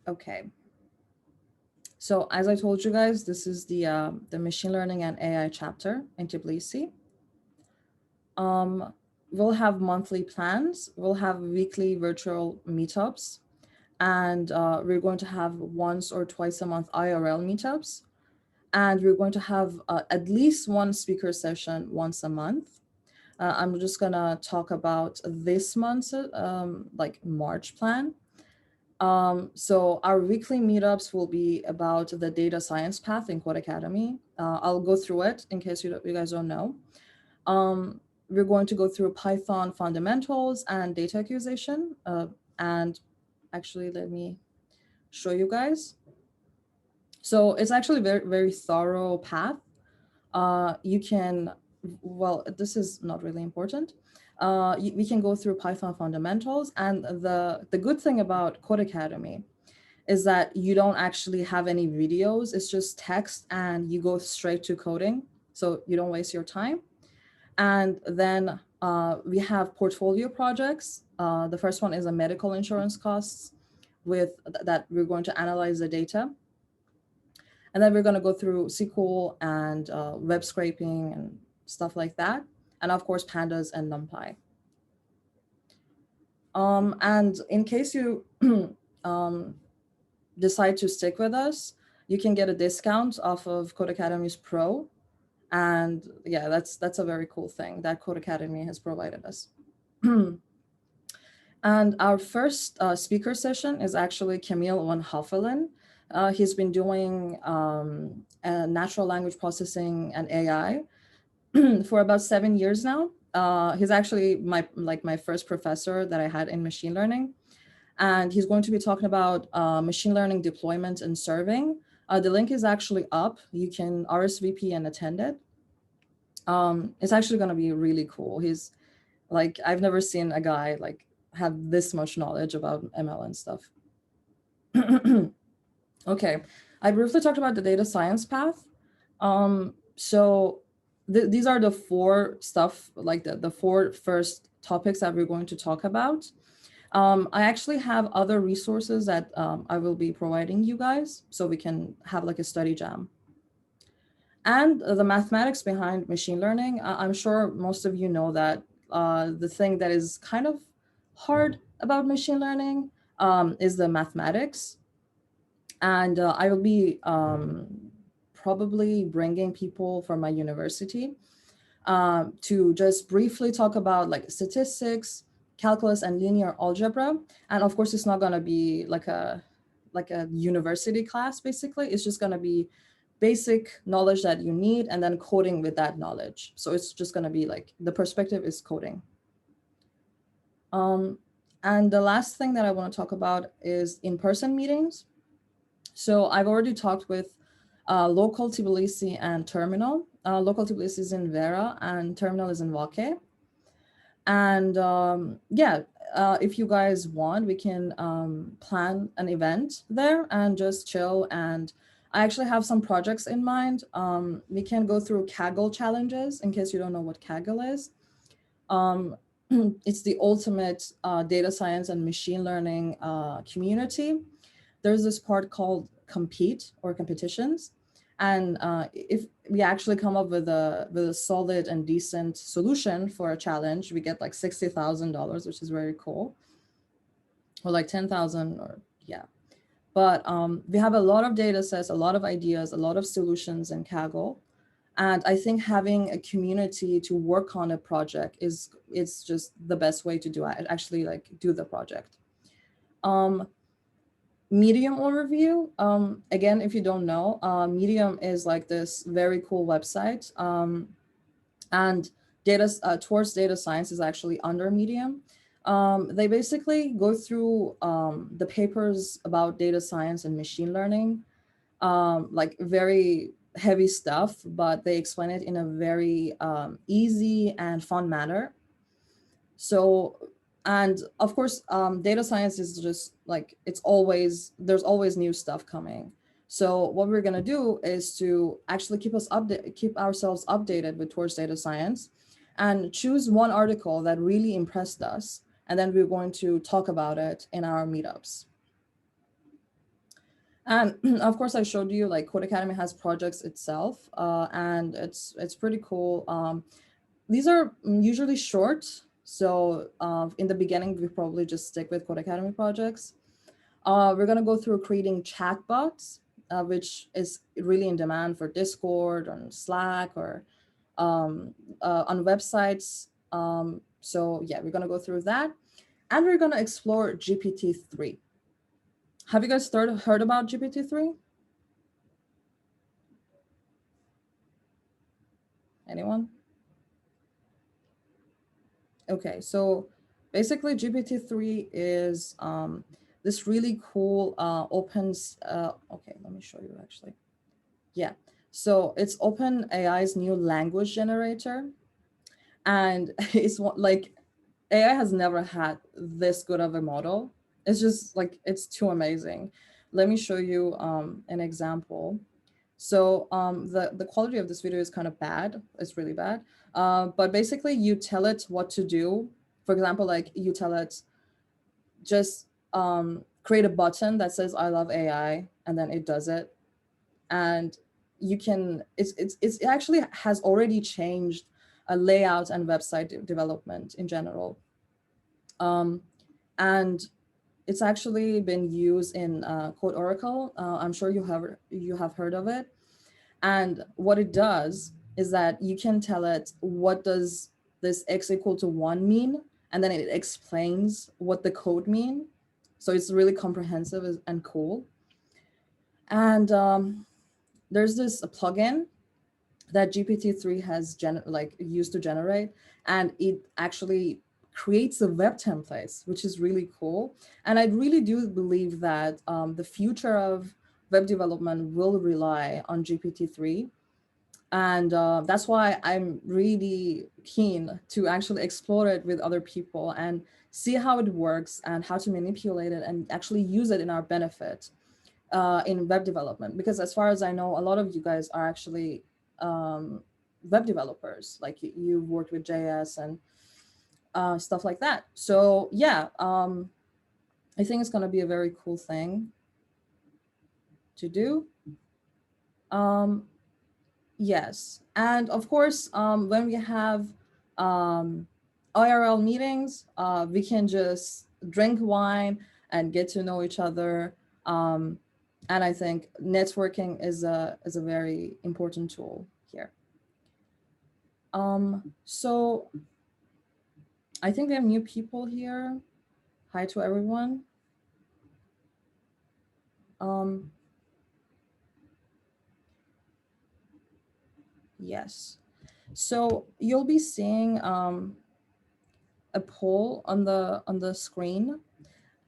Okay. So as I told you guys, this is the machine learning and AI chapter in Tbilisi. We'll have monthly plans. We'll have weekly virtual meetups, and we're going to have once or twice a month IRL meetups. And we're going to have at least one speaker session once a month. I'm just gonna talk about this month's like March plan. So our weekly meetups will be about the data science path in Codeacademy. I'll go through it in case you guys don't know. We're going to go through Python fundamentals and data acquisition. And actually, let me show you guys. So it's actually very, very thorough path. You can, well, this is not really important. We can go through Python fundamentals. And the good thing about Codeacademy is that you don't actually have any videos. It's just text and you go straight to coding. So you don't waste your time. And then we have portfolio projects. The first one is a medical insurance costs with that we're going to analyze the data. And then we're going to go through SQL and web scraping and stuff like that. And of course, pandas and NumPy. And in case you decide to stick with us, you can get a discount off of Codeacademy's Pro. And yeah, that's a very cool thing that Codeacademy has provided us. And our first speaker session is actually Camille Von Hoffelin. He's been doing natural language processing and AI for about 7 years now. He's actually my first professor that I had in machine learning. And he's going to be talking about machine learning deployment and serving. The link is actually up. You can RSVP and attend it. It's actually going to be really cool. He's like, I've never seen a guy like have this much knowledge about ML and stuff. Okay, I briefly talked about the data science path. So these are the four stuff, like the four first topics that we're going to talk about. I actually have other resources that I will be providing you guys so we can have like a study jam. And the mathematics behind machine learning, I'm sure most of you know that the thing that is kind of hard about machine learning is the mathematics. And I will be probably bringing people from my university to just briefly talk about like statistics, calculus, and linear algebra. And of course, it's not going to be like a university class, basically. It's just going to be basic knowledge that you need and then coding with that knowledge. So it's just going to be like the perspective is coding. And the last thing that I want to talk about is in-person meetings. So I've already talked with local Tbilisi and terminal. Local Tbilisi is in Vera and terminal is in Vake. And yeah, if you guys want, we can plan an event there and just chill. And I actually have some projects in mind. We can go through Kaggle Challenges in case you don't know what Kaggle is. It's the ultimate data science and machine learning community. There's this part called compete or competitions. And if we actually come up with a solid and decent solution for a challenge, we get like $60,000, which is very cool. Or like 10,000 or yeah. But we have a lot of data sets, a lot of ideas, a lot of solutions in Kaggle. And I think having a community to work on a project is just the best way to do it, actually like do the project. Medium overview. Again, if you don't know, Medium is like this very cool website. And towards data science is actually under Medium. They basically go through the papers about data science and machine learning, like very heavy stuff, but they explain it in a very easy and fun manner. So, and of course, data science is just like, there's always new stuff coming. So what we're gonna do is to actually keep ourselves updated with towards data science and choose one article that really impressed us. And then we're going to talk about it in our meetups. And of course, I showed you like Codeacademy has projects itself, and it's pretty cool. These are usually short, so in the beginning, we probably just stick with Codeacademy projects. We're gonna go through creating chatbots, which is really in demand for Discord, on Slack, or on websites. So yeah, we're gonna go through that, and we're gonna explore GPT-3. Have you guys heard about GPT-3? Anyone? Okay, so basically GPT-3 is this really cool okay, let me show you actually. Yeah, so it's OpenAI's new language generator. And it's like AI has never had this good of a model. It's just like, it's too amazing. Let me show you an example. So the quality of this video is kind of bad. It's really bad. But basically you tell it what to do. For example, like you tell it just create a button that says I love AI, and then it does it. And you can, it actually has already changed a layout and website development in general. And it's actually been used in Code Oracle. I'm sure you have heard of it. And what it does is that you can tell it, what does this x equal to 1 mean? And then it explains what the code mean. So it's really comprehensive and cool. And there's this plugin that GPT-3 has used to generate, and it actually creates the web templates, which is really cool. And I really do believe that the future of web development will rely on GPT-3. And that's why I'm really keen to actually explore it with other people and see how it works and how to manipulate it and actually use it in our benefit in web development. Because as far as I know, a lot of you guys are actually web developers, like you've worked with JS and stuff like that. So yeah, I think it's going to be a very cool thing to do. Yes, and of course, when we have IRL meetings, we can just drink wine and get to know each other. And I think networking is a very important tool here. So I think we have new people here. Hi to everyone. Yes. So you'll be seeing a poll on the screen.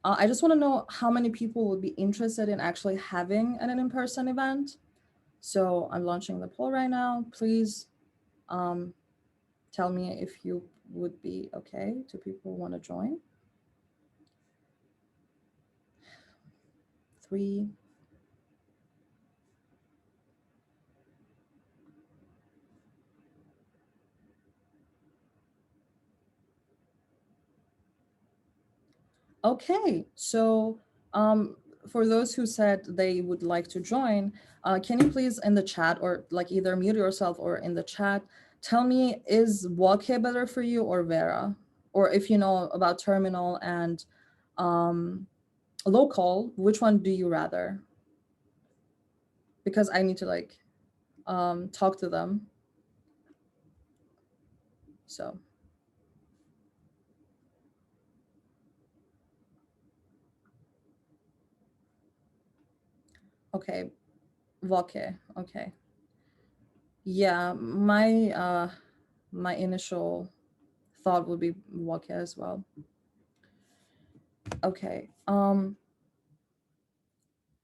I just want to know how many people would be interested in actually having an in-person event. So I'm launching the poll right now. Please tell me if you would be okay. Do people want to join? 3. Okay, so for those who said they would like to join, can you please in the chat, or like either mute yourself or in the chat, tell me, is Wake better for you or Vera? Or if you know about Terminal and Local, which one do you rather? Because I need to like talk to them. So. Okay, Wake, okay. Yeah, my initial thought would be Wake as well. Okay.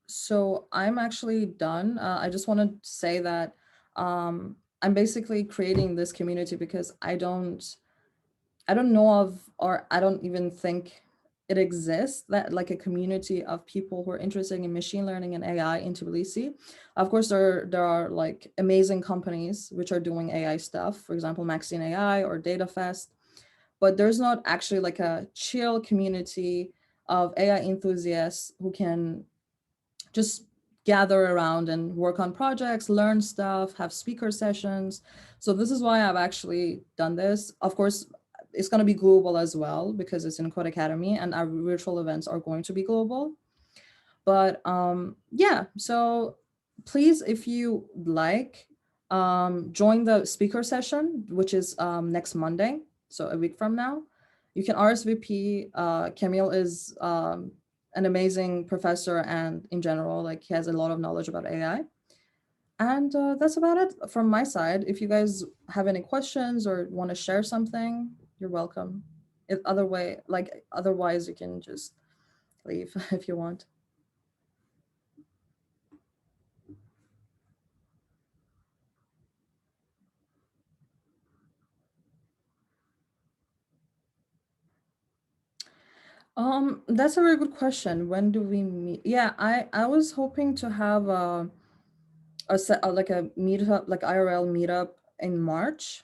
So I'm actually done. I just want to say that I'm basically creating this community because I don't know of, or I don't even think it exists, that like a community of people who are interested in machine learning and AI in Tbilisi. Of course, there are like amazing companies which are doing AI stuff, for example, Maxine AI or DataFest, but there's not actually like a chill community of AI enthusiasts who can just gather around and work on projects, learn stuff, have speaker sessions. So this is why I've actually done this. Of course, it's going to be global as well because it's in Codeacademy, and our virtual events are going to be global. But yeah, so please, if you like, join the speaker session, which is next Monday, so a week from now. You can RSVP. Camille is an amazing professor, and in general, like, he has a lot of knowledge about AI. And that's about it from my side. If you guys have any questions or want to share something, you're welcome. If otherwise, you can just leave if you want. That's a very good question. When do we meet? Yeah, I was hoping to have a set like a meetup, like IRL meetup in March.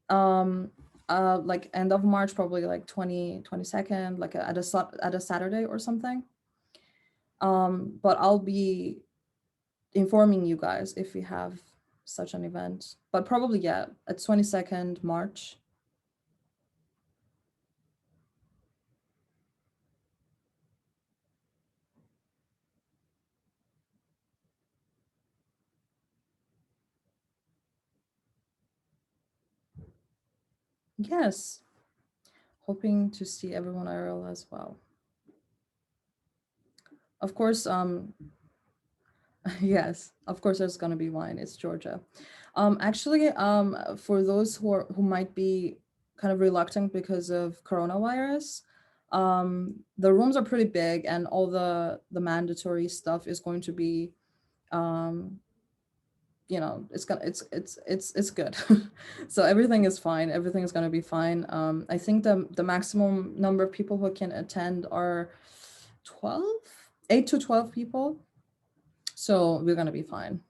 Um, like end of March, probably like 22nd, like at a Saturday or something. But I'll be informing you guys if we have such an event. But probably, yeah, at 22nd March. Yes, hoping to see everyone IRL as well. Of course, yes, of course there's gonna be wine. It's Georgia. Actually, for those who might be kind of reluctant because of coronavirus, the rooms are pretty big, and all the mandatory stuff is going to be, um, it's good. So everything is fine. Everything is gonna be fine. I think the maximum number of people who can attend are 12, 8 to 12 people. So we're gonna be fine.